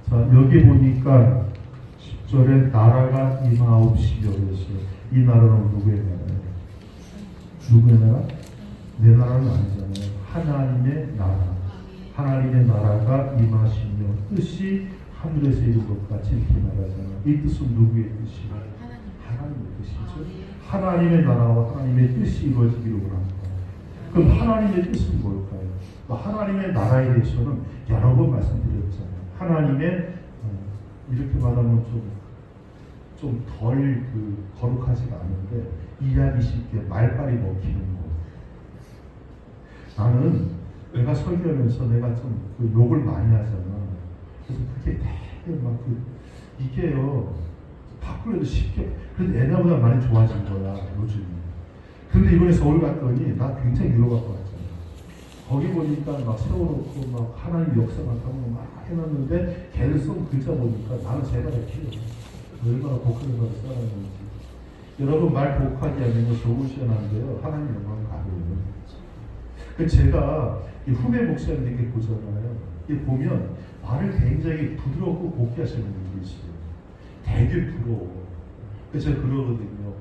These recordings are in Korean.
자, 여기 보니까 10절에 나라가 임하옵시며 그랬어요. 이 나라는 누구의 나라예요? 누구의 나라? 내 나라는 아니잖아요. 하나님의 나라. 하나님의 나라가 임하시며 뜻이 하늘에서 이룬 것 같이 이렇게 말하잖아요. 이 뜻은 누구의 뜻이에요? 하나님의 뜻이죠. 하나님의 나라와 하나님의 뜻이 이루어지기를 원합니다. 그럼 하나님의 뜻은 뭘까요? 하나님의 나라에 대해서는 여러 번 말씀드렸잖아요. 하나님의 이렇게 말하면 좀 덜 거룩하지가 않은데 이해하기 쉽게 말빨이 먹히는 거. 나는 내가 설교하면서 내가 좀 욕을 많이 하잖아. 그래서 그게 되게 막 이게요 바꾸려도 쉽게. 그래도 옛날보다 많이 좋아진 거야 요즘. 근데 이번에 서울 갔더니 나 굉장히 위로받고 왔잖아. 거기 보니까 막 세워놓고 막 하나님 역사 같다고 막 해놨는데 걔를 쓴 글자 보니까 나는 제가 이렇게 얼마나 복하게 살아있는지. 여러분 말 복하게 하면 좋은 시원한데요 하나님 영광 가고요. 제가 후배 목사님에게 보잖아요. 보면 말을 굉장히 부드럽고 곱게 하시는 분들이 있어요. 되게 부러워. 그래서 제가 그러거든요.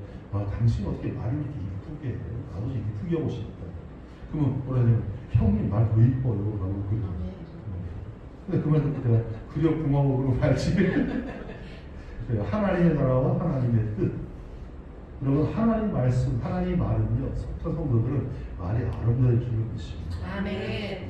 당신 어떻게 말을 이렇게 이쁘게 해요? 나도 좀 이쁘게 하고 싶다. 그러면 뭐라 해요? 형님 말 더 이뻐요. 라고 그래요. 근데 그 말 듣고 내가 그려 고마워 말지. 하나님의 나라와 하나님의 뜻. 여러분 하나님 말씀, 하나님 말은요. 성탄 성도들은 말이 아름다워지는 것입니다. 아멘.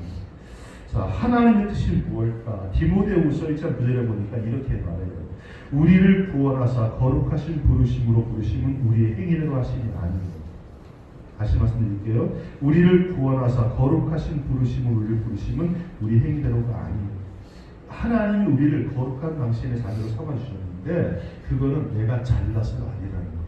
자, 하나님의 뜻이 무엇일까? 디모데후서 1장 9절에 보니까 이렇게 말해요. 우리를 구원하사 거룩하신 부르심으로 부르심은 우리의 행위대로 하심이 아니에요. 다시 말씀드릴게요. 우리를 구원하사 거룩하신 부르심으로 우리를 부르심은 우리 행위대로가 아니에요. 하나님이 우리를 거룩한 당신의 자녀로 삼아주셨는데 그거는 내가 잘나서가 아니라는 거예요.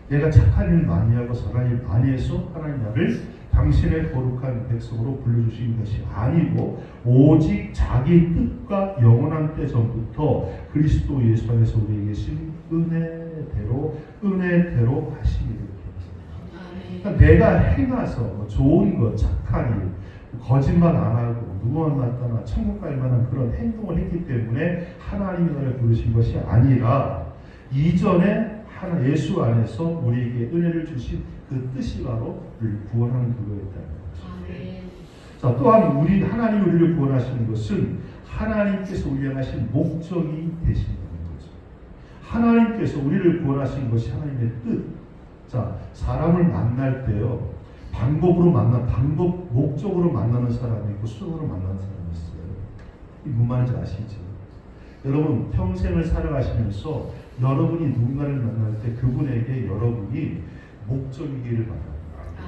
내가 착한 일 많이 하고 선한 일 많이 해서 하나님 나를 당신의 거룩한 백성으로 불러주신 것이 아니고 오직 자기 뜻과 영원한 때 전부터 그리스도 예수 안에서 우리에게 신 은혜대로 하시기를. 그러니까 내가 행해서 좋은 것, 착한 일, 거짓말 안 하고 누구 만났다나 천국 갈 만한 그런 행동을 했기 때문에 하나님이 나를 부르신 것이 아니라 이전에 예수 안에서 우리에게 은혜를 주신 그 뜻이 바로 우리를 구원하는 그거였다는 거죠. 자, 또한 하나님이 우리를 구원하시는 것은 하나님께서 우리 향하신 목적이 되신다는 거죠. 하나님께서 우리를 구원하신 것이 하나님의 뜻. 자, 사람을 만날 때요, 목적으로 만나는 사람이 있고 수단으로 만나는 사람이 있어요. 이 무슨 말인지 아시죠? 여러분 평생을 살아가시면서 여러분이 누군가를 만날 때 그분에게 여러분이 목적이기를 바랍니다.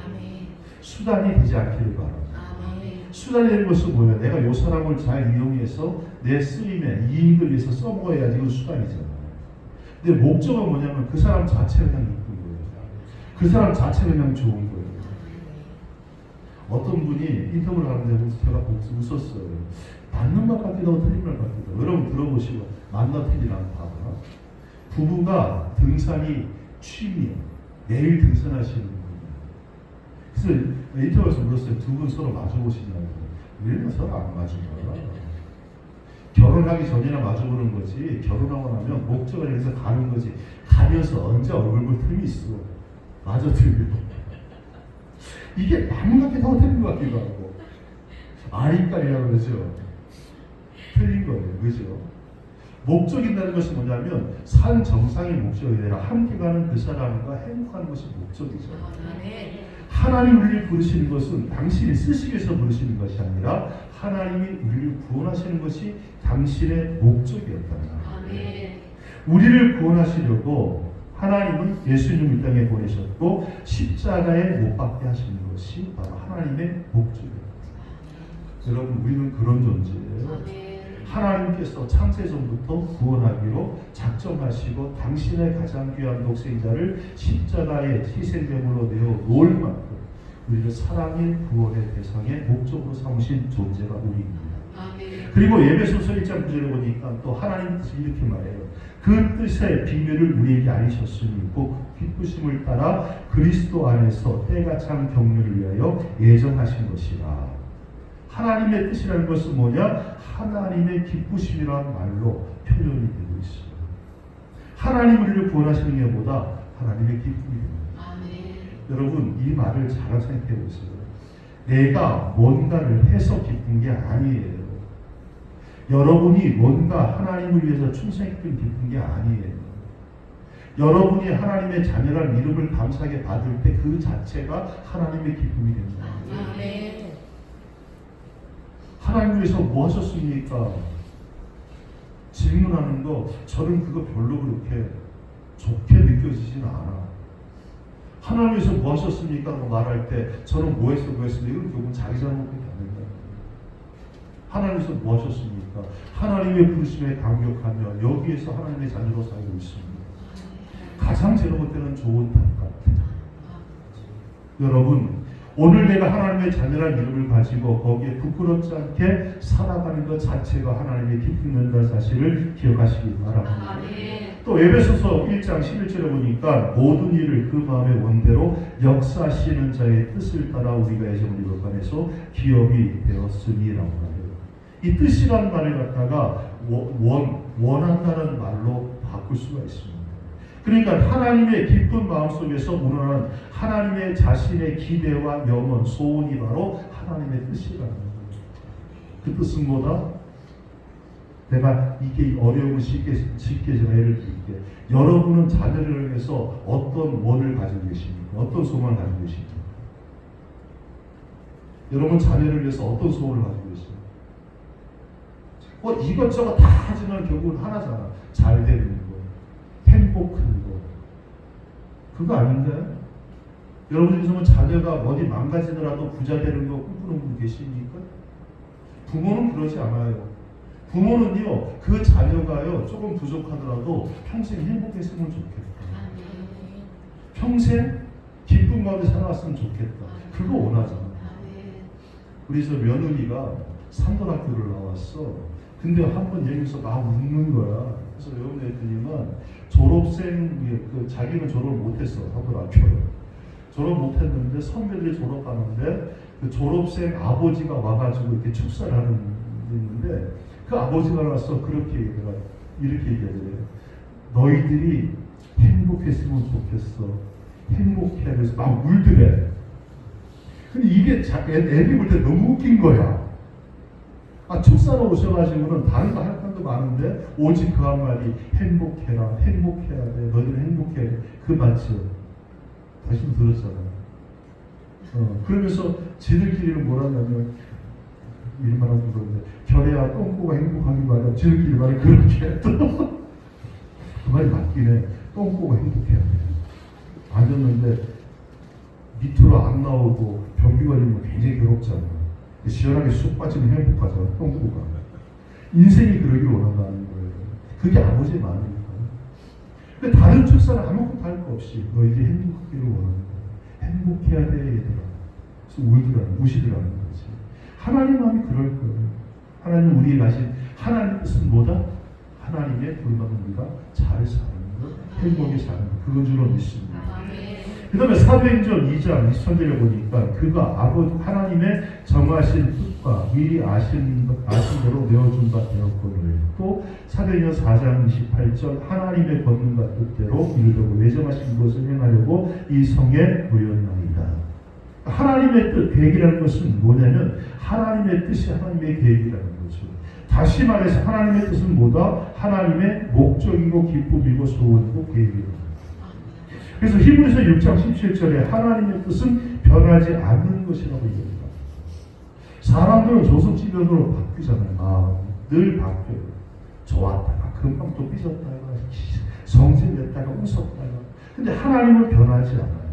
아멘. 수단이 되지 않기를 바랍니다. 아멘. 수단이 되는 것은 뭐예요? 내가 이 사람을 잘 이용해서 내 쓰임에 이익을 위해서 써먹어야지. 이건 수단이잖아요. 근데 목적은 뭐냐면 그 사람 자체가 그냥 이쁜 거예요. 그 사람 자체가 그냥 좋은 거예요. 어떤 분이 인터뷰를 하는데 제가 웃었어요. 맞는 말 같기도 하고 틀린 말 같기도 하고. 여러분 들어보시고 맞나 틀리나 봐봐. 부부가 등산이 취미예요. 매일 등산하시는 분이에요. 그래서 인터뷰에서 물었어요. 두 분 서로 마주보시냐고. 우리는 서로 안 마주봐요. 결혼하기 전이나 마주보는 거지 결혼하고 나면 목적을 해서 가는 거지. 가면서 언제 얼굴 볼 틈이 있어. 마저 들고. 이게 맞는 것 같기도 하고 틀린 것 같기도 하고. 아리까리라고 그러죠. 틀린 거예요. 그죠? 목적이라는 것이 뭐냐면 산 정상의 목적이 아니라 함께 가는 그 사람과 행복하는 것이 목적이죠. 하나님 우리를 부르시는 것은 당신이 쓰시기 위해서 부르시는 것이 아니라 하나님이 우리를 구원하시는 것이 당신의 목적이었다는 거예요. 우리를 구원하시려고 하나님은 예수님을 이 땅에 보내셨고 십자가에 못 박게 하시는 것이 바로 하나님의 목적이에요. 여러분 우리는 그런 존재예요. 하나님께서 창세전부터 구원하기로 작정하시고 당신의 가장 귀한 독생자를 십자가의 희생제물로 내어 놓을 만큼 우리를 사랑의 구원의 대상의 목적으로 삼으신 존재가 우리입니다. 그리고 에베소서 1장 9절에 보니까 또 하나님 뜻이 이렇게 말해요. 그 뜻의 비밀을 우리에게 알리셨으니 곧 기쁘심을 따라 그리스도 안에서 때가 찬 경륜을 위하여 예정하신 것이라. 하나님의 뜻이라는 것은 뭐냐? 하나님의 기쁘심이라는 말로 표현이 되고 있어요. 하나님 우리를 구원하시는 게 뭐다? 하나님의 기쁨입니다. 여러분 이 말을 잘 생각해 보세요. 내가 뭔가를 해서 기쁜 게 아니에요. 여러분이 뭔가 하나님을 위해서 충성했던 기쁜 게 아니에요. 여러분이 하나님의 자녀라는 이름을 감사하게 받을 때 그 자체가 하나님의 기쁨이 됩니다. 하나님 위해서 뭐 하셨습니까? 질문하는 거 저는 그거 별로 그렇게 좋게 느껴지지는 않아. 하나님 위해서 뭐 하셨습니까? 라고 말할 때 저는 뭐 했습니까? 이건 결국은 자기 잘못밖에 안 된다. 하나님 위해서 뭐 하셨습니까? 하나님의 부르심에 감격하며 여기에서 하나님의 자녀로 살고 있습니다. 가장 제가 볼 때는 좋은 답 같아요. 여러분 오늘 내가 하나님의 자녀라는 이름을 가지고 거기에 부끄럽지 않게 살아가는 것 자체가 하나님의 기쁨이라는 사실을 기억하시기 바랍니다. 또 에베소서 1장 11절에 보니까 모든 일을 그 마음의 원대로 역사하시는 자의 뜻을 따라 우리가 애정을 입어가면서 기업이 되었으니라고 하요. 이 뜻이라는 말을 갖다가 원한다는 말로 바꿀 수가 있습니다. 그러니까 하나님의 기쁜 마음속에서 우러나는 하나님의 자신의 기대와 염원, 소원이 바로 하나님의 뜻이라는 거예요. 그 뜻은 뭐다? 내가 이게 어려움을 쉽게 제가 예를 드릴게. 여러분은 자녀를 위해서 어떤 원을 가지고 계십니까? 어떤 소망을 가지고 계십니까? 여러분 자녀를 위해서 어떤 소원을 가지고 계십니까? 이것저것 다 하지만 결국은 하나잖아. 잘 되는 거, 행복한 거. 그거 아닌가요? 여러분 중에서는 자녀가 어디 망가지더라도 부자 되는 거 꿈꾸는 분 계십니까? 부모는 그러지 않아요. 부모는요, 그 자녀가요, 조금 부족하더라도 평생 행복했으면 좋겠다. 평생 기쁨 가운데 살아왔으면 좋겠다. 그거 원하잖아. 우리 저 며느리가 산돌학교를 나왔어. 근데 한 번 여기서 막 웃는 거야. 그래서 여러분 애들이면 졸업생, 자기는 졸업을 못했어. 산돌학교를. 졸업 못했는데 선배들이 졸업하는데 그 졸업생 아버지가 와가지고 이렇게 축사를 하는 게 있는데 그 아버지가 와서 그렇게 이렇게 얘기하더래요. 너희들이 행복했으면 좋겠어. 행복해. 그래서 막 울더래. 근데 이게 애기 볼 때 너무 웃긴 거야. 축사로 오셔가지고는 다른 거 할 것도 많은데 오직 그 한마디 행복해라. 행복해야 돼. 너희들은 행복해. 그 맞죠? 다시도 들었잖아요. 그러면서 지들끼리는 뭐라냐면 일만 하고 그러는데 결해야 똥꼬가 행복하기 마련. 지들끼리 말을 그렇게 또 그 말이 맞긴 해. 똥꼬가 행복해야 돼. 앉았는데 밑으로 안 나오고 변비 걸리면 굉장히 괴롭잖아. 시원하게 쑥 빠지면 행복하잖아. 똥꼬가. 인생이 그러기를 원한다는 거예요. 그게 아버지의 마음이니까. 근데 다른 축사는 아무것도 할 거 없이 너희들이 행복하기를 원하는 거예요. 행복해야 돼 얘들아. 그래서 우시더라는 거지. 하나님 마음이 그럴 거예요. 하나님 우리에 가신 하나님 뜻은 뭐다? 하나님의 부름받은 우리가 잘 사는 것, 행복히 사는 것, 그건 줄로 믿습니다. 그 다음에 사도행전 2장 23절에 보니까 그가 하나님의 정하신 뜻과 미리 아신 대로 내어준 바 되었거늘. 또 사도행전 4장 28절 하나님의 권능과 뜻대로 이루려고 예정하신 것을 행하려고 이 성에 모였나이다. 하나님의 뜻, 계획이라는 것은 뭐냐면 하나님의 뜻이 하나님의 계획이라는 거죠. 다시 말해서 하나님의 뜻은 뭐다? 하나님의 목적이고 기쁨이고 소원이고 계획이고. 그래서 히브리서 6장 17절에 하나님의 뜻은 변하지 않는 것이라고 얘기합니다. 사람들은 조선지변으로 바뀌잖아요. 늘 바뀌어요. 좋았다가 금방 또 삐졌다가 성질냈다가 웃었다가. 근데 하나님은 변하지 않아요.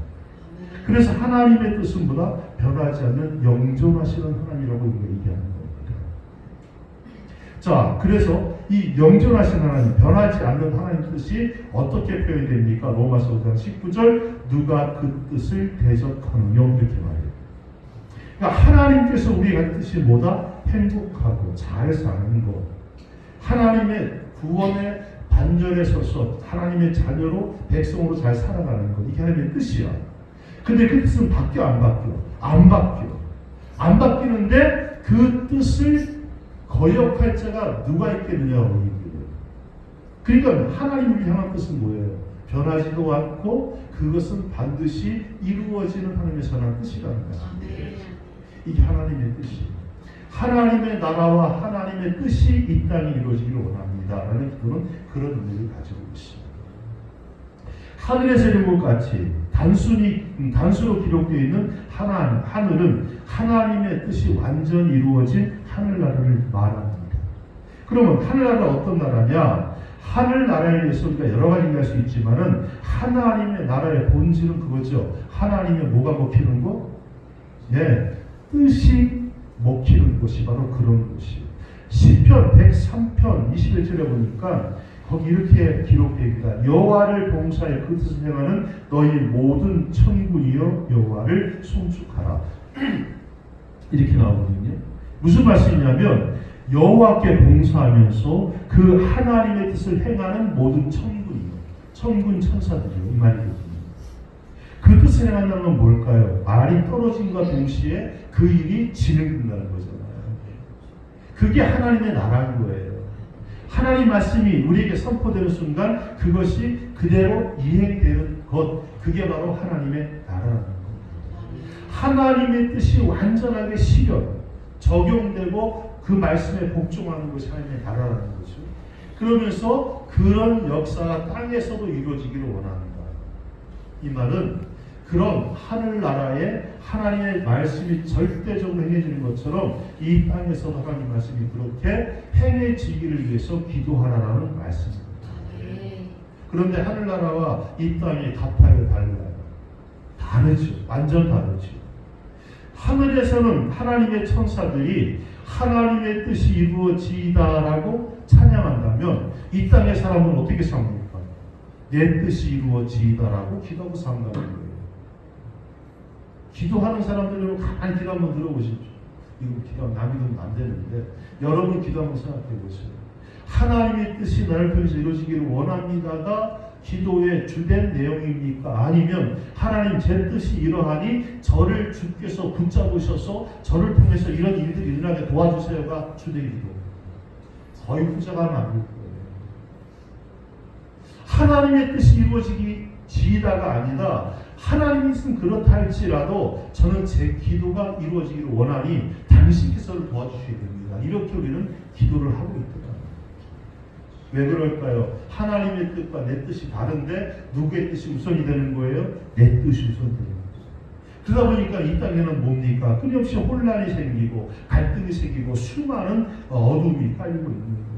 그래서 하나님의 뜻은 보다 변하지 않는 영존하시는 하나님이라고 얘기하는 겁니다. 자, 그래서 이 영존하신 하나님, 변하지 않는 하나님 뜻이 어떻게 표현이 됩니까? 로마서 5장 19절 누가 그 뜻을 대적하느냐 이렇게 말해요. 그러니까 하나님께서 우리의 뜻이 뭐다? 행복하고 잘 사는 것. 하나님의 구원의 반절에 서서 하나님의 자녀로 백성으로 잘 살아가는 것. 이게 하나님의 뜻이야. 근데 그 뜻은 바뀌어 안 바뀌어? 안 바뀌어. 안 바뀌는데 그 뜻을 거역할 자가 누가 있겠느냐고 얘기해요. 그러니까 하나님을 향한 뜻은 뭐예요? 변하지도 않고 그것은 반드시 이루어지는 하나님의 선한 뜻이라는 거예요. 아멘. 이게 하나님의 뜻이에요. 하나님의 나라와 하나님의 뜻이 이 땅에 이루어지기를 원합니다. 라는 기도는 그런 의미를 가지고 있습니다. 하늘에서 이룬 것 같이 단수로 기록되어 있는 하늘은 하나님의 뜻이 완전히 이루어진 하늘나라를 말합니다. 그러면 하늘나라가 어떤 나라냐? 하늘나라에 대해서 우리가 여러 가지 얘기할 수 있지만은 하나님의 나라의 본질은 그거죠. 하나님의 뭐가 먹히는 거? 네, 뜻이 먹히는 것이 바로 그런 것이에요. 시편 103편 21절에 보니까 거기 이렇게 기록되어 있다. 여호와를 봉사해 그 뜻을 행하는 너희 모든 천군이여 여호와를 송축하라. 이렇게 나오거든요. 무슨 말씀이냐면 여호와께 봉사하면서 그 하나님의 뜻을 행하는 모든 천군이요, 천군 천사들이요, 이 말이거든요. 그 뜻을 행한다는 건 뭘까요? 말이 떨어짐과 동시에 그 일이 진행된다는 거잖아요. 그게 하나님의 나라인 거예요. 하나님 말씀이 우리에게 선포되는 순간 그것이 그대로 이행되는 것, 그게 바로 하나님의 나라라는 겁니다. 하나님의 뜻이 완전하게 실현, 적용되고 그 말씀에 복종하는 것이 하나님의 나라라는 거죠. 그러면서 그런 역사가 땅에서도 이루어지기를 원합니다. 이 말은 그런 하늘나라에 하나님의 말씀이 절대적으로 행해지는 것처럼 이 땅에서도 하나님의 말씀이 그렇게 행해지기를 위해서 기도하라라는 말씀입니다. 그런데 하늘나라와 이 땅이 같아요, 달라요? 다르죠. 완전 다르죠. 하늘에서는 하나님의 천사들이 하나님의 뜻이 이루어지다라고 찬양한다면 이 땅의 사람은 어떻게 삽니까? 내 뜻이 이루어지다라고 기도하고 산다는 거예요. 기도하는 사람들은 가만히 기도 한번 들어보십시오. 이거 기도하면 남이 들으면 안 되는데 여러분 기도 한번 생각해 보세요. 하나님의 뜻이 나를 통해서 이루어지기를 원합니다가 기도의 주된 내용입니까? 아니면 하나님 제 뜻이 이러하니 저를 주께서 붙잡으셔서 저를 통해서 이런 일들이 일어나게 도와주세요가 주된 기도. 거의 후자가 하면 안 될 거예요. 하나님의 뜻이 이루어지다가 아니다. 하나님의 뜻은 그렇다 할지라도 저는 제 기도가 이루어지기를 원하니 당신께서를 도와주셔야 됩니다. 이렇게 우리는 기도를 하고 있더라. 왜 그럴까요? 하나님의 뜻과 내 뜻이 다른데 누구의 뜻이 우선이 되는 거예요? 내 뜻이 우선이 되는 거죠. 그러다 보니까 이 땅에는 뭡니까? 끊임없이 혼란이 생기고 갈등이 생기고 수많은 어둠이 깔리고 있는 거예요.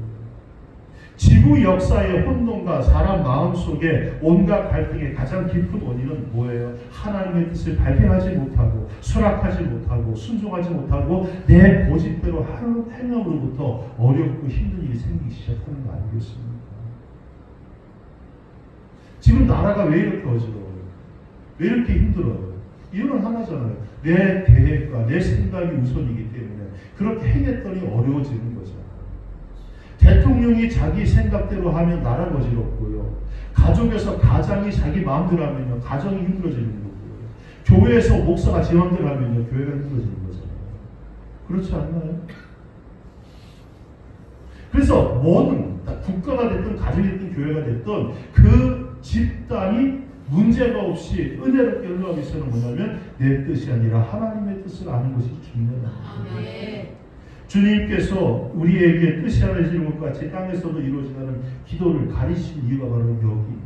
지구 역사의 혼돈과 사람 마음속에 온갖 갈등의 가장 깊은 원인은 뭐예요? 하나님의 뜻을 발견하지 못하고 수락하지 못하고 순종하지 못하고 내 고집대로 하는 행함으로부터 어렵고 힘든 일이 생기기 시작하는 거 아니겠습니까? 지금 나라가 왜 이렇게 어지러워요? 왜 이렇게 힘들어요? 이유는 하나잖아요. 내 계획과 내 생각이 우선이기 때문에 그렇게 행했더니 어려워지는 거죠. 대통령이 자기 생각대로 하면 나라가 어지럽고요. 가족에서 가장이 자기 마음대로 하면요, 가정이 힘들어지는 거고요. 교회에서 목사가 제 마음대로 하면요, 교회가 힘들어지는 거잖아요. 그렇지 않나요? 그래서 뭐든 국가가 됐든 가정이 됐든 교회가 됐든 그 집단이 문제가 없이 은혜롭게 흘러가기 위해서는 뭐냐면 내 뜻이 아니라 하나님의 뜻을 아는 것이 중요하다. 주님께서 우리에게 뜻이 하나이시는 것 같이 땅에서도 이루어진다는 기도를 가리신 이유가 바로 여기입니다.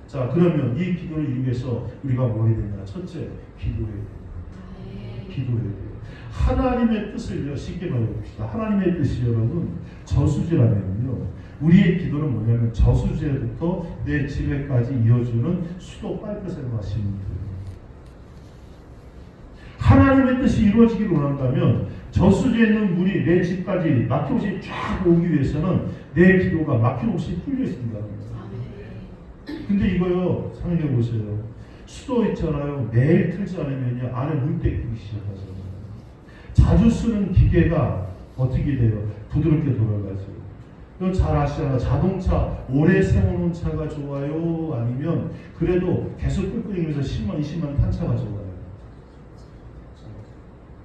자, 그러면 이 기도를 이루기 위해서 우리가 뭐 해야 되냐? 첫째, 기도해야 돼요. 기도해야 돼요. 하나님의 뜻을요, 쉽게 말해봅시다. 하나님의 뜻이 여러분, 저수지라면요, 우리의 기도는 뭐냐면 저수지에부터 내 집에까지 이어주는 수도 파이프 생각하시면 돼요. 하나님의 뜻이 이루어지기를 원한다면 저수지에 있는 물이 내 집까지 막힘없이 쫙 오기 위해서는 내 기도가 막힘없이 뚫려 있습니다. 근데 이거요, 생각해 보세요. 수도 있잖아요. 매일 틀지 않으면 안에 물때 끼기 시작하잖아요. 자주 쓰는 기계가 어떻게 돼요? 부드럽게 돌아가죠. 이건 잘 아시잖아요. 자동차 오래 세워놓은 차가 좋아요? 아니면 그래도 계속 끌끌이면서 10만, 20만 탄 차가 좋아요?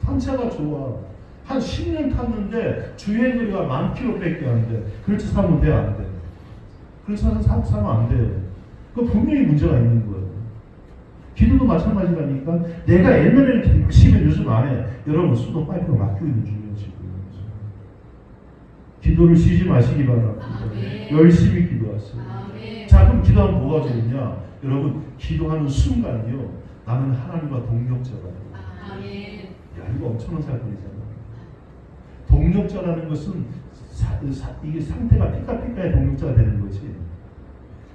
탄 차가 좋아. 한 10년 탔는데 주행거리가 10,000km밖에 안 돼. 그렇게 사면 돼, 안 돼? 그렇게 사면 안 돼요. 그 분명히 문제가 있는 거예요. 기도도 마찬가지라니까. 내가 옛날에는 이렇게 열심히 요즘 안 해. 여러분 수도 파이프가 막히고 있는 중이에요 지금. 기도를 쉬지 마시기 바랍니다. 열심히 기도하세요. 자, 그럼 기도하면 뭐가 좋으냐? 여러분 기도하는 순간이요, 나는 하나님과 동력자가 돼요. 야, 이거 엄청난 사건이잖아. 동력자라는 것은 이게 상태가 피카피카의 동력자가 되는 거지.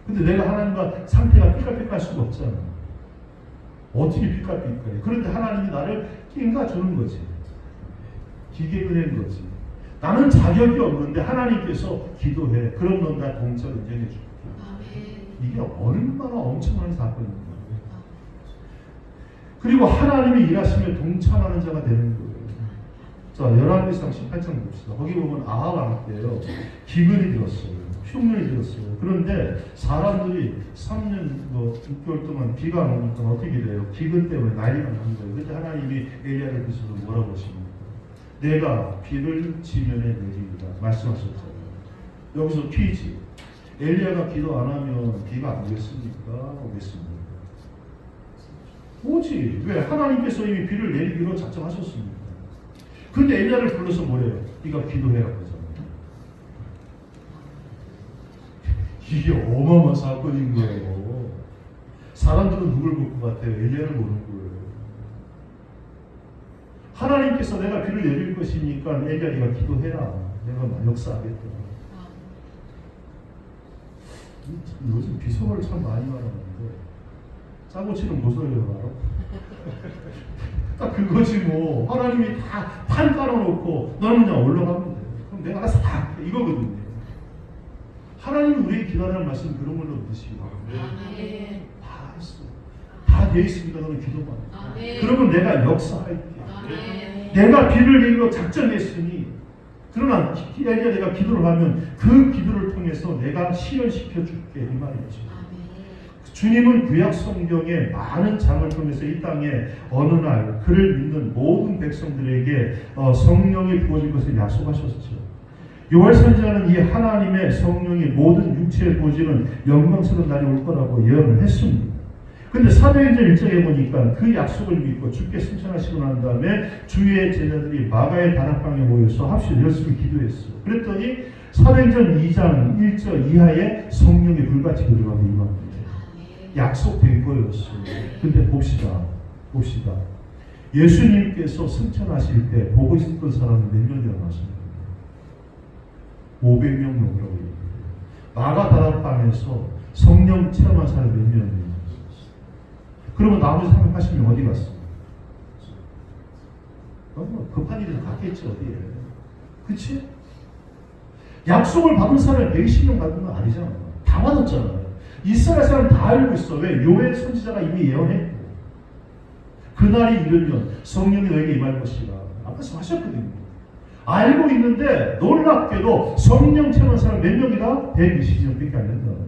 근데 내가 하나님과 상태가 피카피카할 수가 없잖아. 어떻게 피카피카해? 그런데 하나님이 나를 낑가 주는 거지. 기계를 낸 거지. 나는 자격이 없는데 하나님께서 기도해. 그럼 넌 나 동력자 인정해 줄게. 이게 얼마나 엄청난 사건입니다. 그리고 하나님이 일하시면 동참하는 자가 되는 거예요. 자, 11기상 18장 봅시다. 거기 보면 아합 왕 때요, 기근이 들었어요. 흉년이 들었어요. 그런데 사람들이 3년 6개월 동안 비가 안 오니까 어떻게 돼요? 기근 때문에 난리가 난 거예요. 그때 하나님이 엘리야를 비춰서 뭐라고 하십니까? 내가 비를 지면에 내리리라 말씀하셨잖아요. 여기서 퀴즈. 엘리야가 기도 안 하면 비가 안 오겠습니까? 오겠습니다. 오지. 왜? 하나님께서 이미 비를 내리기로 작정하셨습니다. 근데 엘리야를 불러서 뭐래요? 네가 기도해라 그러잖아요. 이게 어마어마한 사건인 거예요. 사람들은 누굴 볼 것 같아요? 엘리야를 보는 거예요. 하나님께서 내가 비를 내릴 것이니까 엘리야 네가 기도해라. 내가 역사하겠다. 요즘 비속어를 참 많이 말하는데 짜고 치는 모서리를 말아. 딱 그거지 뭐. 하나님이 다 판 깔아놓고 너는 그냥 올라가면 돼. 그럼 내가 알아서 다 해. 이거거든요. 하나님은 우리에게 기도하는 말씀 그런 걸로 믿으시기 바랍니다. 다 했어. 다 돼 있습니다. 너는 기도만 해. 그러면 내가 역사할게. 내가 비를 내리고 작정했으니, 그러나 내가 기도를 하면 그 기도를 통해서 내가 실현시켜 줄게, 이 말이죠. 주님은 구약 성경에 많은 장을 통해서 이 땅에 어느 날 그를 믿는 모든 백성들에게 성령이 부어질 것을 약속하셨죠. 요엘 선지자는 이 하나님의 성령이 모든 육체에 부어지는 영광스러운 날이 올 거라고 예언을 했습니다. 근데 사도행전 1장에 보니까 그 약속을 믿고 주께 승천하시고 난 다음에 주의 제자들이 마가의 다락방에 모여서 합시다 열심히 기도했어요. 그랬더니 사도행전 2장 1절 이하에 성령이 불같이 내려가고 임합니다. 약속된 거였어요. 근데 봅시다. 예수님께서 승천하실 때 보고 있었던 사람은 몇 명이나 나왔습니까? 500명 넘으라고 얘기해요. 마가 다락방에서 성령 체험한 사람 몇 명이에요? 그러면 나머지 380명 어디 갔어? 급한 일이 갔겠지 어디에. 그치? 약속을 받은 사람이 120명 받은 건 아니잖아. 다 받았잖아요. 이스라엘 사람 다 알고 있어. 왜? 요엘 선지자가 이미 예언했고 그날이 이르면 성령이 너에게 임할 것이라 말씀하셨거든요. 알고 있는데 놀랍게도 성령 체험한 사람 몇 명이다? 120명밖에 안 된다는 거예요.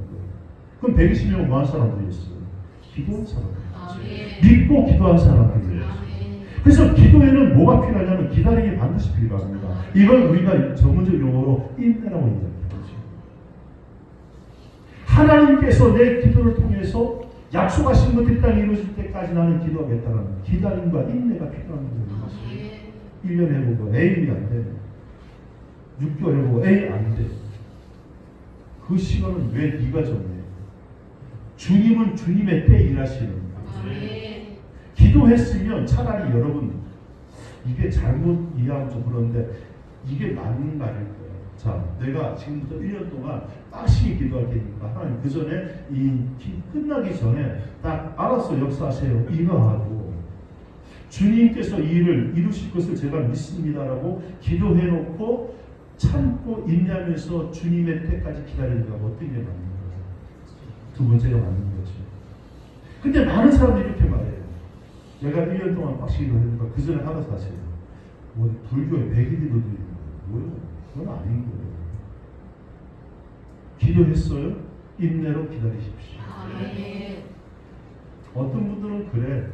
그럼 120명은 뭐 한 사람들이었어요? 기도한 사람들. 믿고 기도한 사람들이었어요. 그래서 기도에는 뭐가 필요하냐면 기다림이 반드시 필요합니다. 이걸 우리가 전문적 용어로 인내라고 얘기합니다. 하나님께서 내 기도를 통해서 약속하신 것들이 땅에 이루어질 때까지 나는 기도하겠다는 기다림과 인내가 필요한 거예요. 1년 해보고 에이 안 돼. 6개월 해보고 에이 안 돼. 그 시간은 왜 네가 정해? 주님은 주님의 때 일하시는 거예요. 기도했으면 차라리 여러분 이게 잘못 이해하면 좀 그런데 이게 맞는 말일 거예요. 자, 내가 지금부터 1년 동안 빡시게 기도할 테니까 하나님 그 전에 이 끝나기 전에 딱 알아서 역사하세요. 이거 하고 주님께서 이 일을 이루실 것을 제가 믿습니다라고 기도해놓고 참고 인내하면서 주님의 때까지 기다리는 거하고 어떤 게 맞는 거예요? 두 번째가 맞는 거죠. 근데 많은 사람들이 이렇게 말해요. 내가 1년 동안 빡시게 기도하니까 그 전에 알아서 하세요. 뭐 불교에 백일기도도 있는 거예요. 뭐요? 그건 아닌 거예요. 기도했어요? 인내로 기다리십시오. 어떤 분들은 그래.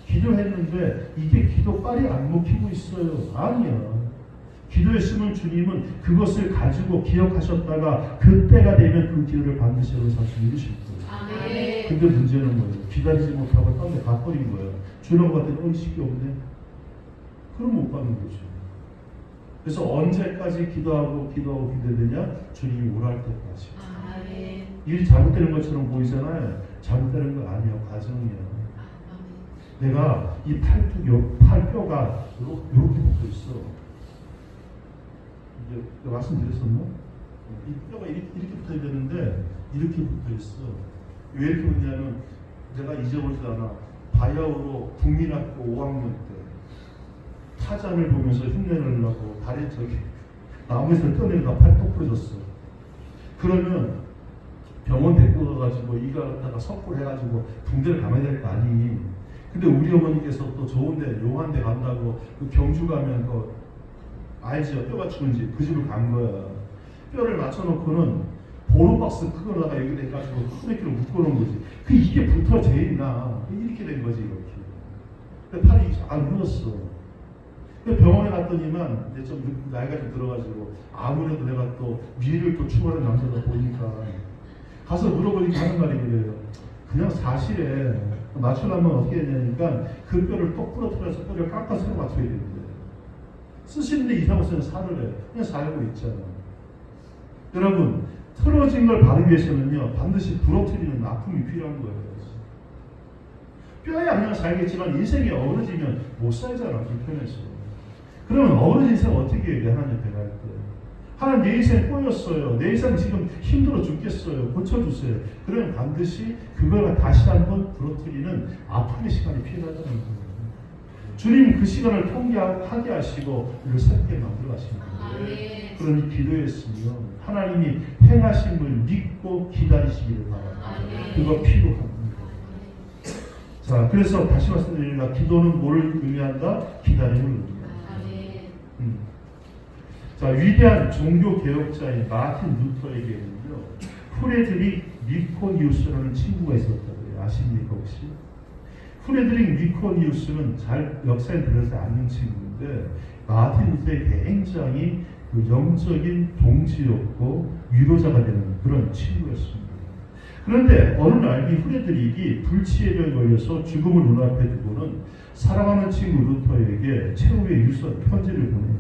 기도했는데 이게 기도 빨리 안 먹히고 있어요. 아니야. 기도했으면 주님은 그것을 가지고 기억하셨다가 그때가 되면 그 기도를 반드시 사실 이루실 거예요. 아멘. 근데 문제는 뭐예요? 기다리지 못하고 딴 데 가버린 거예요. 주는 것 같더니 의식이 없네. 그럼 못 받는 거죠. 그래서 언제까지 기도하고 기도되냐? 주님이 오랄 때까지. 아멘. 일이 잘못되는 것처럼 보이잖아요. 잘못되는 거 아니에요. 과정이에요. 내가 이 팔뼈가 이렇게 붙어 있어. 이제 말씀드렸었나? 이 뼈가 이렇게 붙어야 되는데 이렇게 붙어 있어. 왜 이렇게 붙냐면 내가 잊어버리지 않아. 바야흐로 국민학교 5학년 때 타잔을 보면서 흉내를 내려고 다리 저기 나무에서 떠내려다 팔이 똑 부러졌어. 그러면 병원 데리고 가가지고 이가 갖다가 석고를 해가지고 붕대를 감아야 될 거 아니. 근데 우리 어머니께서 또 좋은데 용한데 간다고 그 경주 가면 그 알지요? 뼈 맞추는 집 그 집을 간 거야. 뼈를 맞춰놓고는 보로박스 그거다가 여기다 해가지고 후레기로 묶어놓은 거지. 이게 붙어 제일 나. 이렇게 된 거지 이렇게. 근데 팔이 안 묻었어. 병원에 갔더니만 이제 좀 나이가 좀 들어가지고 아무래도 내가 또 미래를 또 추구하는 남자다 보니까 가서 물어보니까 하는 말이 그래요. 그냥 사실에 맞추려면 어떻게 되냐니까 그 뼈를 똑 부러뜨려서 뼈를 깎아서 새로 맞춰야 되는데 쓰시는데 이상한 쓰는 살을 해. 그냥 살고 있잖아. 여러분 틀어진 걸 바르기 위해서는요 반드시 부러뜨리는 아픔이 필요한 거예요. 뼈야 그냥 살겠지만 인생이 어그러지면 못 살잖아. 불편해서. 그러면 어그러진 인생 어떻게 얘기해? 하나님 앞에 갈 때. 하나님 내 인생 꼬였어요. 내 인생 지금 힘들어 죽겠어요. 고쳐주세요. 그러면 반드시 그걸 다시 한번 부러뜨리는 아픔의 시간이 필요하다는 거예요. 주님 그 시간을 통하게 하시고 우리를 새롭게 만들어 가시는 거예요. 그러니 기도했으면 하나님이 행하심을 믿고 기다리시기를 바랍니다. 그거 필요합니다. 자, 그래서 다시 말씀드립니다. 기도는 뭐를 의미한다? 기다림을 의미한다. 자, 위대한 종교 개혁자인 마틴 루터에게는요 프레드릭 니코니우스라는 친구가 있었다고요. 아십니까 혹시? 프레드릭 니코니우스는 잘 역사에 들어서 아는 친구인데 마틴 루터의 굉장히 그 영적인 동지였고 위로자가 되는 그런 친구였습니다. 그런데 어느 날 이 프레드릭이 불치병에 걸려서 죽음을 눈앞에 두고는 사랑하는 친구 루터에게 최후의 유서 편지를 보냅니다.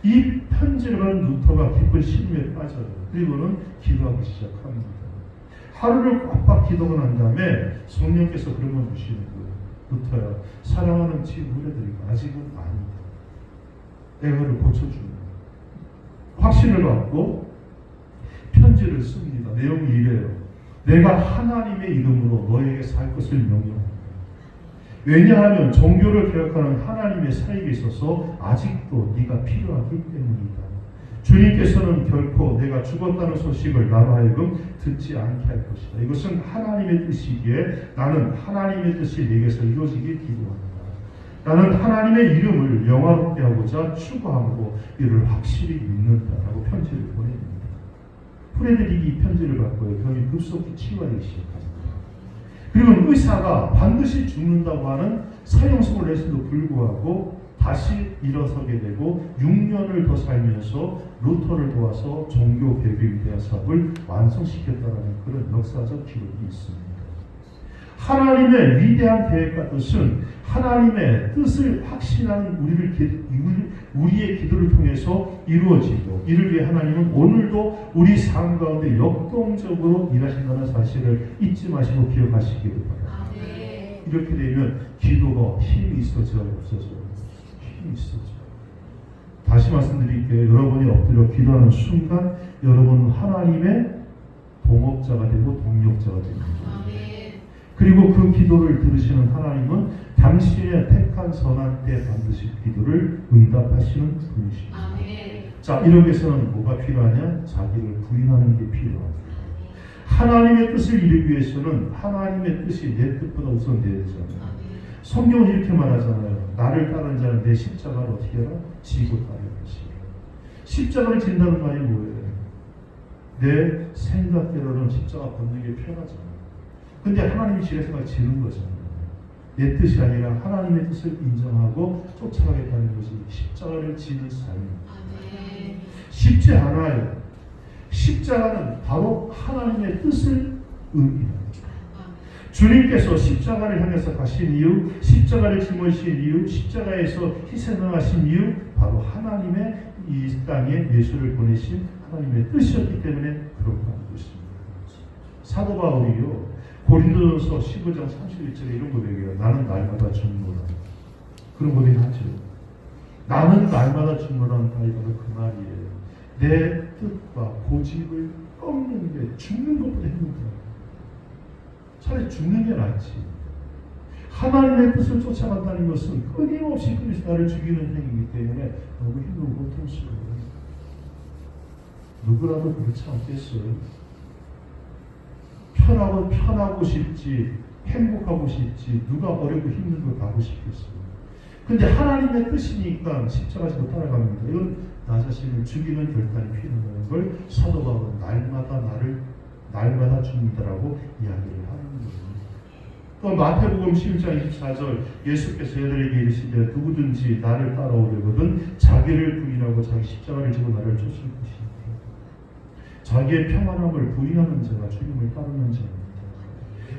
이 편지를 받은 루터가 깊은 신음에 빠져요. 그리고는 기도하기 시작합니다. 하루를 꽉꽉 기도가 난 다음에 성령께서 그런 걸 주시는 거예요. 루터야, 사랑하는 친구 프레드릭 아직은 아니다. 내가 그를 고쳐준다. 확신을 갖고 편지를 씁니다. 내용이 이래요. 내가 하나님의 이름으로 너에게 살 것을 명령한다. 왜냐하면 종교를 개혁하는 하나님의 사역에 있어서 아직도 네가 필요하기 때문이다. 주님께서는 결코 내가 죽었다는 소식을 나로 하여금 듣지 않게 할 것이다. 이것은 하나님의 뜻이기에 나는 하나님의 뜻이 내게서 이루어지길 기도한다. 나는 하나님의 이름을 영화롭게 하고자 추구하고 이를 확실히 믿는다라고 편지를 보냅니다. 프레드릭이 이 편지를 받고요. 병이 급속히 치유하기 시작합니다. 그리고 의사가 반드시 죽는다고 하는 사형수를 냈음에도 불구하고 다시 일어서게 되고 6년을 더 살면서 루터를 도와서 종교 개혁에 대한 사업을 완성시켰다는 그런 역사적 기록이 있습니다. 하나님의 위대한 계획과 뜻은 하나님의 뜻을 확신하는 우리의 기도를 통해서 이루어지고 이를 위해 하나님은 오늘도 우리 삶 가운데 역동적으로 일하신다는 사실을 잊지 마시고 기억하시기를 바랍니다. 이렇게 되면 기도가 힘이 있어져요, 없어져요? 힘이 있어져요. 다시 말씀드릴게요. 여러분이 엎드려 기도하는 순간 여러분은 하나님의 동업자가 되고 동력자가 됩니다. 그리고 그 기도를 들으시는 하나님은 당신의 택한 선한 때 반드시 기도를 응답하시는 분이십니다. 자, 이런 데서는 뭐가 필요하냐? 자기를 부인하는 게 필요합니다. 하나님의 뜻을 이루기 위해서는 하나님의 뜻이 내 뜻보다 우선돼야 되잖아요. 성경은 이렇게 말하잖아요. 나를 따르는 자는 내 십자가를 어떻게 해라? 지고 따르는 것이라. 십자가를 진다는 말이 뭐예요? 내 생각대로는 십자가 걷는 게 편하잖아요. 근데 하나님이 지의 생각을 지는 거잖아요. 내 뜻이 아니라 하나님의 뜻을 인정하고 쫓아가겠다는 것이 십자가를 지는 삶입니다. 아멘. 쉽지 않아요. 십자가는 바로 하나님의 뜻을 의미합니다. 주님께서 십자가를 향해서 가신 이유, 십자가를 짊어지신 이유, 십자가에서 희생을 하신 이유, 바로 하나님의 이 땅에 예수를 보내신 하나님의 뜻이었기 때문에 그렇다는 것입니다. 사도 바울이요, 고린도전서 15장 31절에 이런 고백이에요. 나는 날마다 죽노라. 그런 고백하죠. 나는 날마다 죽노라는 말이 바로 그 말이에요. 내 뜻과 고집을 꺾는 게 죽는 것보다 힘들다. 차라리 죽는 게 낫지. 하나님의 뜻을 쫓아간다는 것은 끊임없이 나를 죽이는 행위이기 때문에 너무 힘들고 고통스러워요. 누구라도 그렇지 않겠어요? 편하고 싶지, 행복하고 싶지, 누가 어렵고 힘든 걸 가고 싶겠어요. 근데 하나님의 뜻이니까 십자가 지고 따라갑니다. 이건 나 자신을 죽이는 결단이 필요한 걸 사도 바울은 날마다 죽는다라고 이야기를 하는 거예요. 또 마태복음 11장 24절 예수께서 저희들에게 이르시되 누구든지 나를 따라오려거든 자기를 부인하고 자기 십자가를 지고 나를 쫓을 것이다. 자기의 평안함을 부인하는 자가 주님을 따르는 자입니다.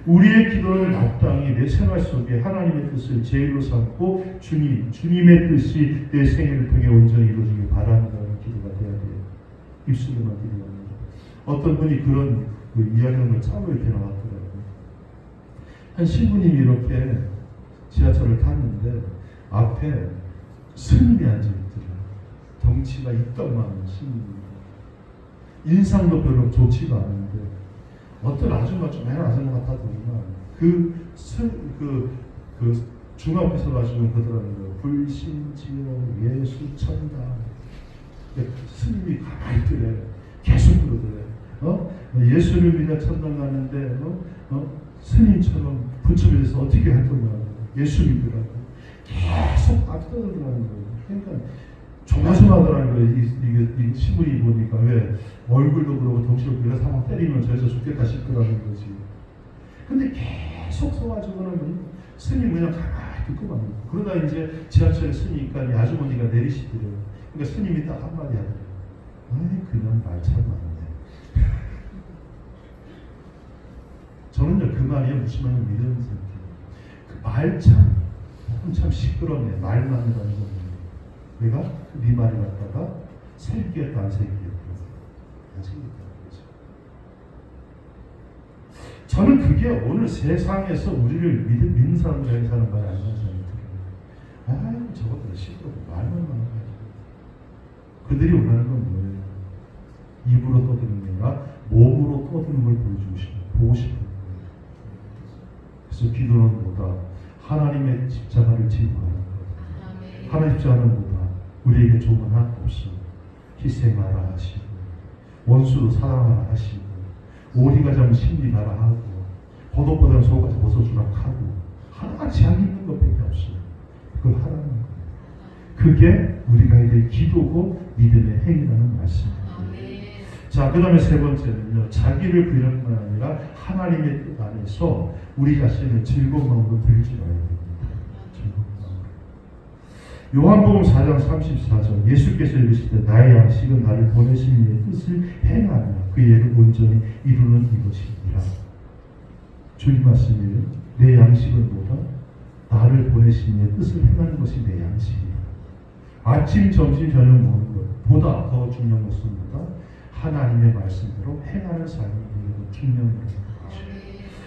우리의 기도를 마땅히 내 생활 속에 하나님의 뜻을 제일로 삼고 주님의 뜻이 내 생애를 통해 온전히 이루어지길 바란다는 기도가 되어야 돼요. 입술로만 기도합니다. 어떤 분이 그런 이야기하는 걸 차로 이렇게 나왔더라고요. 한 신부님이 이렇게 지하철을 탔는데 앞에 스님이 앉아있더라고요. 덩치가 이떡만한 스님입니다. 인상도 별로 좋지가 않은데 어떤 아줌마 좀 해라 아줌마 같았더니만 그 중앞에서 가지고 그러더라는 거예요. 불신지요 예수천다. 스님이 가만히 있더래. 계속 그러더래. 예수를 믿어 천당 가는데 스님처럼 부처에서 어떻게 할 거냐고. 예수 믿으라고. 계속 앞서더라는 거예요. 그러니까 조마조마하더라는 거예요. 이 신부이 보니까 왜 얼굴도 그러고 덩치도 그래서 한번 때리면 저에서 죽겠다 싶더라는 거지. 근데 계속 서가지고는 스님 그냥 가만히 듣고 가는 거예요. 그러다 이제 지하철에 쓰니까 이 아주머니가 내리시더래요. 그러니까 스님이 딱 한마디 하더래요. 아이 그냥 말 참 많네. 저는요 그 말이 무슨 말인지 믿는 생각해요. 그 말 참 시끄럽네. 말 많으라는 겁니다. 내가 네 말을 갖다가 새끼였다 안 새끼였다 안 새끼였다. 저는 그게 오늘 세상에서 우리를 믿는 사람들에게 사는 말이 아니라는 생각이 들어요. 아유 저것들 시끄럽고 말만 많아가지고. 그들이 원하는 건 뭐예요? 입으로 떠드는 게 아니라 몸으로 떠드는 걸 보여주고 싶어요. 보고 싶어요. 그래서 기도는 뭐다? 하나님의 십자가를 지고 가는 것. 하나님의 십자가는 뭐다? 우리에게 조건 하나도 없어. 희생하라 하시고 원수도 사랑하라 하시고 오리가 잡은 심리하라 하고 고독보다는 속까지 벗어주라 하고 하나같이 안 있는 것밖에 없어요. 그걸 하라는 거예요. 그게 우리가 해야 될 기도고 믿음의 행위라는 말씀입니다. 자, 그 다음에 세 번째는요. 자기를 부인할 뿐만 아니라 하나님의 뜻 안에서 우리 자신을 즐거운 마음으로 드릴 줄 알아야 됩니다. 요한복음 4장 34절 예수께서 이르시되 나의 양식은 나를 보내신 이의 뜻을 행하며 그 일을 온전히 이루는 이것이니라. 주님 말씀이에요. 내 양식은 뭐다? 나를 보내신 이의 뜻을 행하는 것이 내 양식이다. 아침, 점심, 저녁 먹는 것 보다 더 중요한 것은 뭐다? 하나님의 말씀대로 행하는 삶이 중요한 것입니다.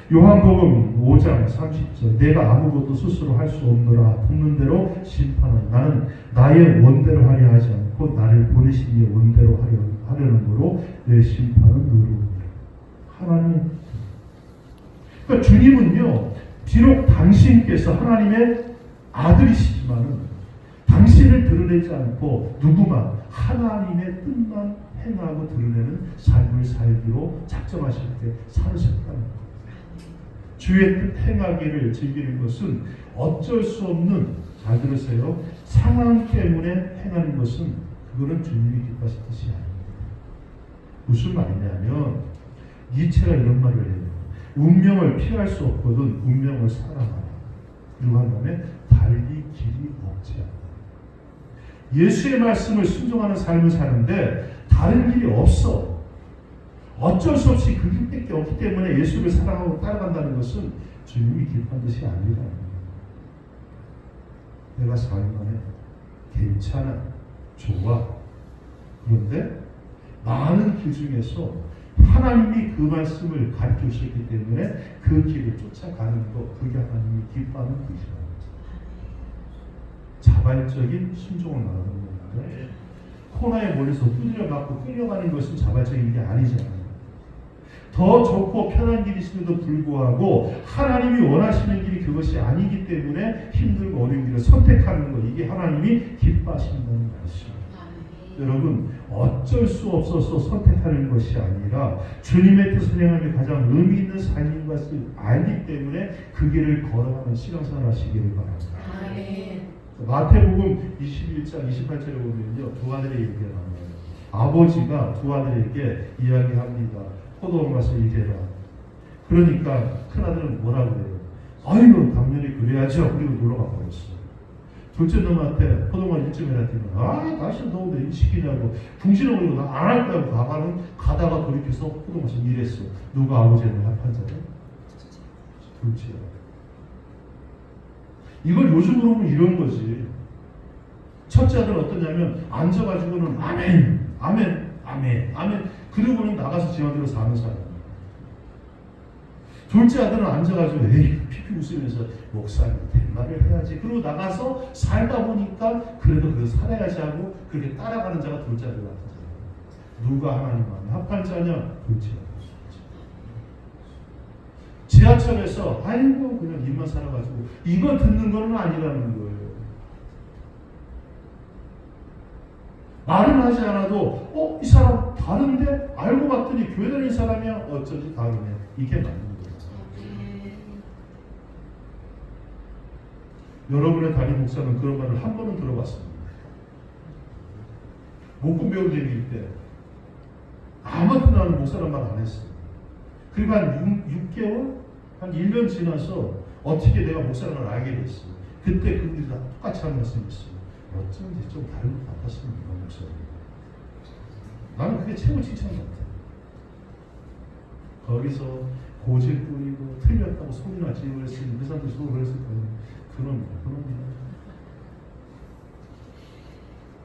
요한복음 5장 30절 내가 아무것도 스스로 할 수 없노라 듣는 대로 심판하니 나는 나의 원대로 하려 하지 않고 나를 보내신 이의 원대로 하려는 거로 내 심판은 의로우니라. 하나님 그러니까 주님은요 비록 당신께서 하나님의 아들이시지만은 당신을 드러내지 않고 누구만 하나님의 뜻만 행하고 드러내는 삶을 살기로 작정하실 때 살으셨다는 거예요. 주의 뜻 행하기를 즐기는 것은 어쩔 수 없는, 잘 들으세요, 상황 때문에 행하는 것은 그거는 주님이 기뻐하실 뜻이 아닙니다. 무슨 말이냐면 니체가 이런 말을 해요. 운명을 피할 수 없거든 운명을 사랑하라. 그리고 한 다음에 달리 길이 없지 않다. 예수의 말씀을 순종하는 삶을 사는데 다른 길이 없어. 어쩔 수 없이 그 길밖에 없기 때문에 예수를 사랑하고 따라간다는 것은 주님이 기뻐한 것이 아니라 내가 살만해, 괜찮아, 좋아. 그런데 많은 길 중에서 하나님이 그 말씀을 가르쳐 주셨기 때문에 그 길을 쫓아가는 것, 그게 하나님이 기뻐하는 것이다. 자발적인 순종을 말하는 건데 코너에 몰려서 두드려 맞고 끌려가는 것은 자발적인 게 아니잖아요. 더 좋고 편한 길이신데도 불구하고 하나님이 원하시는 길이 그것이 아니기 때문에 힘들고 어려운 길을 선택하는 것, 이게 하나님이 기뻐하신다는 말씀입니다. 여러분, 어쩔 수 없어서 선택하는 것이 아니라 주님의 뜻을 행하며 가장 의미 있는 삶인 것을 알기 때문에 그 길을 걸어가는 신앙생활 하시기를 바랍니다. 마태복음 21장 28절에 보면요, 두 아들의 얘기가 나와요. 아버지가 두 아들에게 이야기합니다. 포도원 가서 일해라. 그러니까 큰아들은 뭐라 그래요? 아이고 당연히 그래야죠. 그리고 놀러가 버렸어요. 둘째 놈한테 포도원 일좀 해라 했더니 다시 너 왜 시키냐고 궁시렁거리고 나 안 할 거라고 가다가 돌이켜서 포도원에서 일했어. 누가 아버지의 합판자예요? 둘째야. 이걸 요즘으로 보면 이런 거지. 첫째 아들은 어떠냐면 앉아가지고는 아멘, 아멘, 아멘, 아멘. 그러고는 나가서 지 마음대로 사는 사람. 둘째 아들은 앉아가지고 에이 피피 웃으면서 목사님 된 말을 해야지. 그리고 나가서 살다 보니까 그래도 살아야지 하고 그렇게 따라가는 자가 둘째 아들 같은 자예요. 누가 하나님 마음에 합한 자냐? 둘째 아들. 지하철에서 아이고 그냥 입만 살아가지고 이거 듣는 거는 아니라는 거예요. 말은 하지 않아도 이 사람 다른데 알고 봤더니 교회 다니는 사람이야. 어쩐지 다르네. 이게 맞는 거예요. 여러분의 담임 목사는 그런 말을 한 번은 들어봤습니다. 목금 배우 다닐 때 아무튼 나는 목사란 말 안 했어요. 그리고 한 6개월? 한 1년 지나서 어떻게 내가 목사라는 걸 알게 됐어요. 그때 그분들이 다 똑같이 하는 말씀이 있어요. 어쩐지 좀 다른 것 같았습니다. 목사님. 나는 그게 최고 칭찬 같아요. 거기서 고집 부리고 틀렸다고 소리나 지르고 그랬으니 그 사람들이 소리 그랬을 거예요. 그럼요.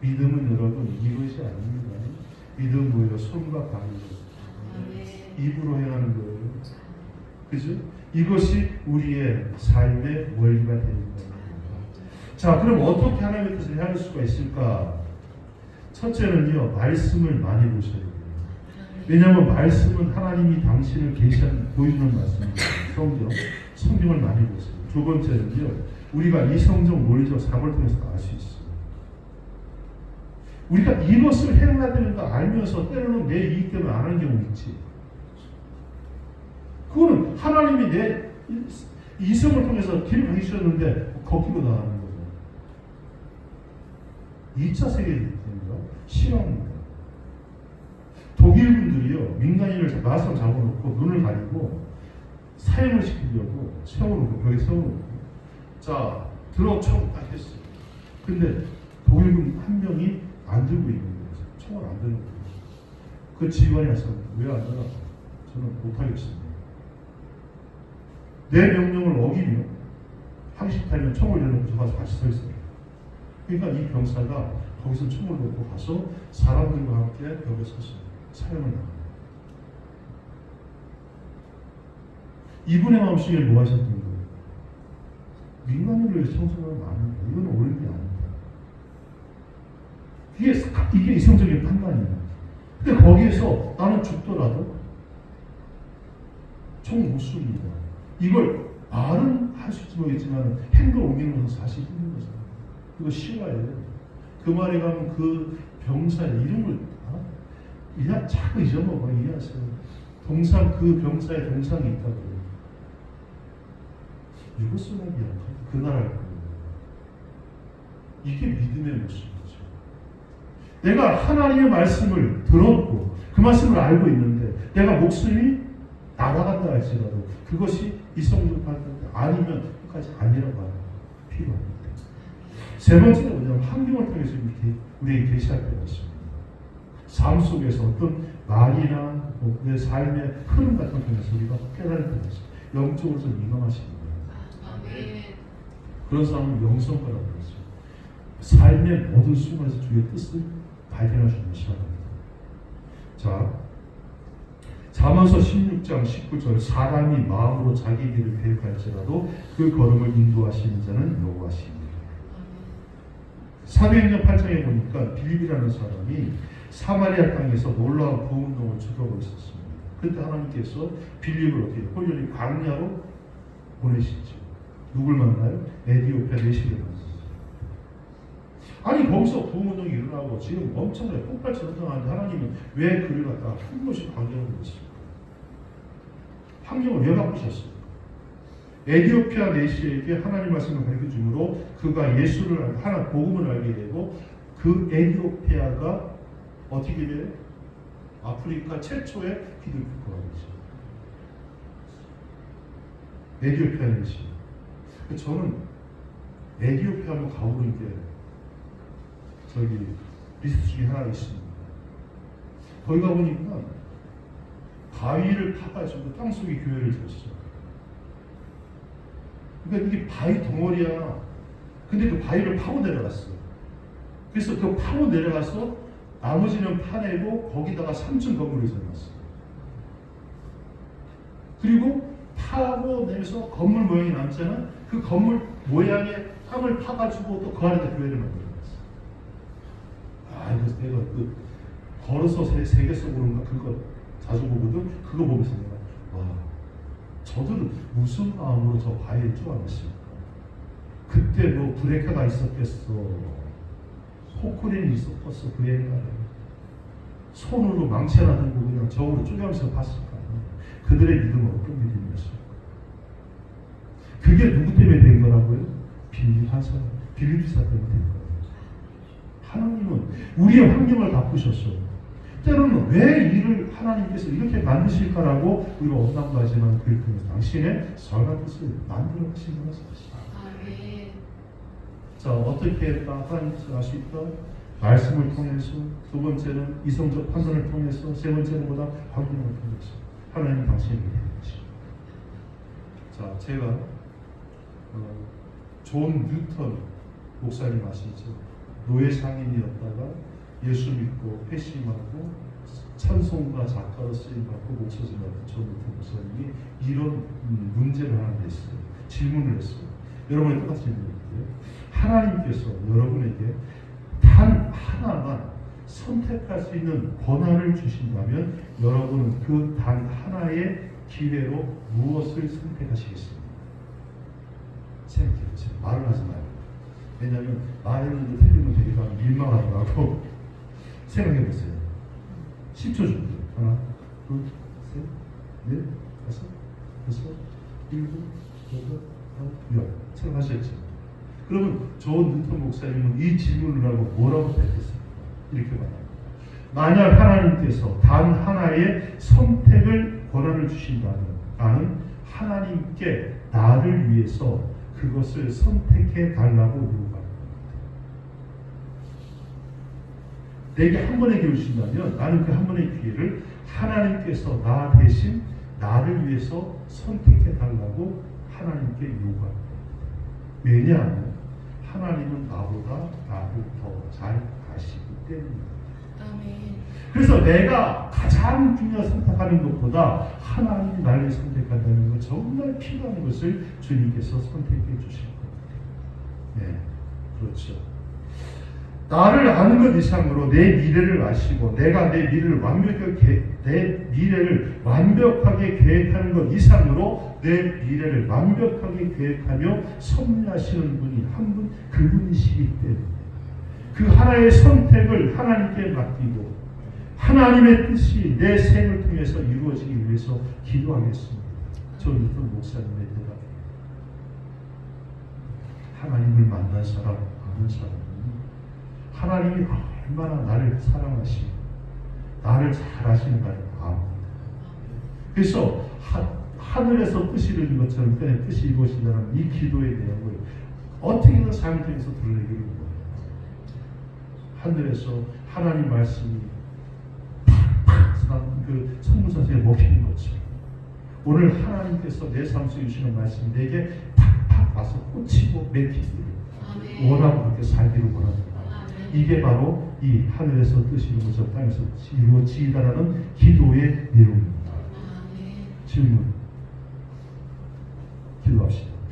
믿음은 여러분 이것이 아닙니다. 믿음은 뭐예요? 손과 발로 입으로 행하는 거예요. 그죠? 이것이 우리의 삶의 원리가 되는 거예요. 자, 그럼 어떻게 하나님의 뜻을 행할 수가 있을까? 첫째는요, 말씀을 많이 보셔야 돼요. 왜냐하면 말씀은 하나님이 당신을 보여주는 말씀입니다. 성경을 많이 보세요. 두 번째는요, 우리가 이성적, 논리적 사고를 통해서 알 수 있어요. 우리가 이것을 행해야 되는 거 알면서 때로는 내 이익 때문에 안 하는 경우 있지. 그거는 하나님이 내 이성을 통해서 길을 가르치셨는데 걷기고 나가는 거죠. 2차 세계대전입니다. 싫어합니다. 독일 분들이요, 민간인을 마스터 잡아놓고 눈을 가리고 사형을 시키려고 세워놓고 벽에 세워놓고 자 들어 총 딱 했어요. 근데 독일군 한 명이 안 들고 있는 거예요. 총을 안 들고. 그 지휘관이 와서 왜 안 들어? 저는 못하겠습니다. 내 명령을 어기면 항시 타면 총을 내놓고 저 가서 같이 서 있어요. 그러니까 이 병사가 거기서 총을 놓고 가서 사람들과 함께 벽에 섰어요. 사형을 당합니다. 이분의 마음속에 뭐 하셨던 거예요? 민간인을 위해서 청소를 많은 거예요. 이건 옳은 게 아닙니다. 이게 이성적인 판단이에요. 근데 거기에서 나는 죽더라도 총 못 씁니다. 이걸 말은 할 수 있지 모르겠지만 행동 옮기는 것은 사실 힘든 거죠. 이거 실화예요. 그 말에 가면 그 병사의 이름을 그냥 자꾸 잊어먹어. 이해하세요. 그 병사의 동상이 있다고요. 유고슬라비아 그 나라일 거예요. 이게 믿음의 모습이죠. 내가 하나님의 말씀을 들었고 그 말씀을 알고 있는데 내가 목숨이 날아간다 할지라도 그것이 이성적 판단 아니면 끝까지 아니라고 하는 거예요. 필요합니다. 세 번째는 뭐냐면 환경을 통해서 이렇게 우리에게 계시할 때가 있습니다. 삶 속에서 어떤 말이나 내 삶의 흐름 같은 걸 통해서 우리가 깨달을 때가 있습니다. 영적으로 좀 민감하신 거예요. 아멘. 그런 사람은 영성가라고 그랬어요. 삶의 모든 순간에서 주의 뜻을 발견할 수 있는 시간입니다. 자, 잠언서 16장 19절 사람이 마음으로 자기 길을 계획할지라도 그 걸음을 인도하시는 자는 여호와시니. 사도행전 8장에 보니까 빌립이라는 사람이 사마리아 땅에서 놀라운 부흥동을 주도하고 있었습니다. 그때 하나님께서 빌립을 어떻게 홀연히 광야로 보내시죠. 누굴 만나요? 에디오피아 내시를 만났어요. 아니 거기서 부흥운동이 일어나고 지금 엄청나게 폭발처럼 등하는데 하나님은 왜 그를 갖다가 한 곳이 광야로 보냈습니까? 환경을 왜 바꾸셨습니까? 에디오피아 내시에게 하나님 말씀을 가르쳐줌으로 그가 예수를 하나 복음을 알게 되고 그 에디오피아가 어떻게 돼요? 아프리카 최초의 기독교 국가가 되죠. 에디오피아 내시. 저는 에디오피아 한번 가보는 게 저기 리스트 중에 하나 있습니다. 거기 가보니까 바위를 파가지고 땅속에 교회를 지었어요. 그러니까 이게 바위 덩어리야. 근데 그 바위를 파고 내려갔어. 그래서 그 파고 내려가서 나머지는 파내고 거기다가 3층 건물을 지어놨어. 그리고 파고 내서 건물 모양이 남잖아. 그 건물 모양의 땅을 파가지고 또 그 안에다 교회를 만들어놨어. 아, 그래서 내가 그 걸어서 세계 속으로인가 그거 자주 보거든. 그거 보면서 내가 와, 저들은 무슨 마음으로 저 바위를 쪼아냈을까? 그때 뭐 브레이크가 있었겠어. 포크레인이 있었겠어. 그 옛날에 손으로 망치 하나 들고 그냥 저으로 쪼개면서 봤을까? 그들의 믿음은 어떤 믿음이었을까? 그게 누구 때문에 된 거라고요? 빌립사 때문에 된 거예요. 하나님은 우리의 환경을 바꾸셨어. 때로는 왜 이를 하나님께서 이렇게 만드실까라고 우리가 원망하지만 그를 통해서 당신의 선한 뜻을 만들어 가신 거라서 아멘. 자, 어떻게 하나님께서 알 수 있다? 말씀을 통해서, 두 번째는 이성적 판단을 통해서, 세 번째는 보다 환경을 통해서 하나님 당신이 되는 것이. 자, 제가 존 뉴턴 목사님 아시죠? 노예 상인이었다가 예수 믿고 회심하고 찬송가 작가로 쓰임받고 목사님 같은 존 뉴턴 목사님이 이런 문제를 하나 냈어요. 질문을 했어요. 여러분이 똑같이 질문했어요. 하나님께서 여러분에게 단 하나만 선택할 수 있는 권한을 주신다면 여러분은 그 단 하나의 기회로 무엇을 선택하시겠습니까? 생각해보세요. 말을 하지 말고. 왜냐하면 말했는데 틀리면 되게 민망하더라고. 생각해보세요. 10초 정도. 하나, 둘, 셋, 넷, 다섯, 여섯, 일곱, 여덟, 아홉, 열. 생각하셨죠? 그러면 존 뉴턴 목사님은 이 질문을 하고 뭐라고 대답했습니까? 이렇게 말합니다. 만약 하나님께서 단 하나의 선택을 권한을 주신다면 나는 하나님께 나를 위해서 그것을 선택해 달라고 요구합니다. 내게 한 번의 기회를 주신다면 나는 그 한 번의 기회를 하나님께서 나 대신 나를 위해서 선택해 달라고 하나님께 요구합니다. 왜냐하면 하나님은 나보다 나를 더 잘 아시기 때문입니다. 아멘. 그래서 내가 가장 중요한 선택하는 것보다 하나님이 나를 선택한다는 것 정말 필요한 것을 주님께서 선택해 주실 겁니다. 네, 그렇죠. 나를 아는 것 이상으로 내 미래를 아시고 내가 내 미래를 완벽하게 계획하는 것 이상으로 내 미래를 완벽하게 계획하며 섭리하시는 분이 한 분 그분이시기 때문에 그 하나의 선택을 하나님께 맡기고 하나님의 뜻이 내 생을 통해서 이루어지기 위해서 기도하겠습니다. 저는 목사님의 대답입니다. 하나님을 만난 사람, 아는 사람은 하나님이 얼마나 나를 사랑하시고 나를 잘 아시는가를 압니다. 그래서 하늘에서 뜻이 이루어진 것처럼 땅에 뜻이 이루어진다는 이 기도의 내용을 어떻게든 삶을 통해서 드러내기를 원해요. 하늘에서 하나님 말씀이 팍팍 그 성문사슬에 먹히는 것처럼 오늘 하나님께서 내 삶 속에 주시는 말씀이 내게 팍팍 와서 꽂히고 맺히기를 아멘. 원하고 그렇게 살기를 원합니다. 아멘. 이게 바로 이 하늘에서 뜻이 이루어져 땅에서 이루어지다라는 기도의 내용입니다. 아멘. 질문.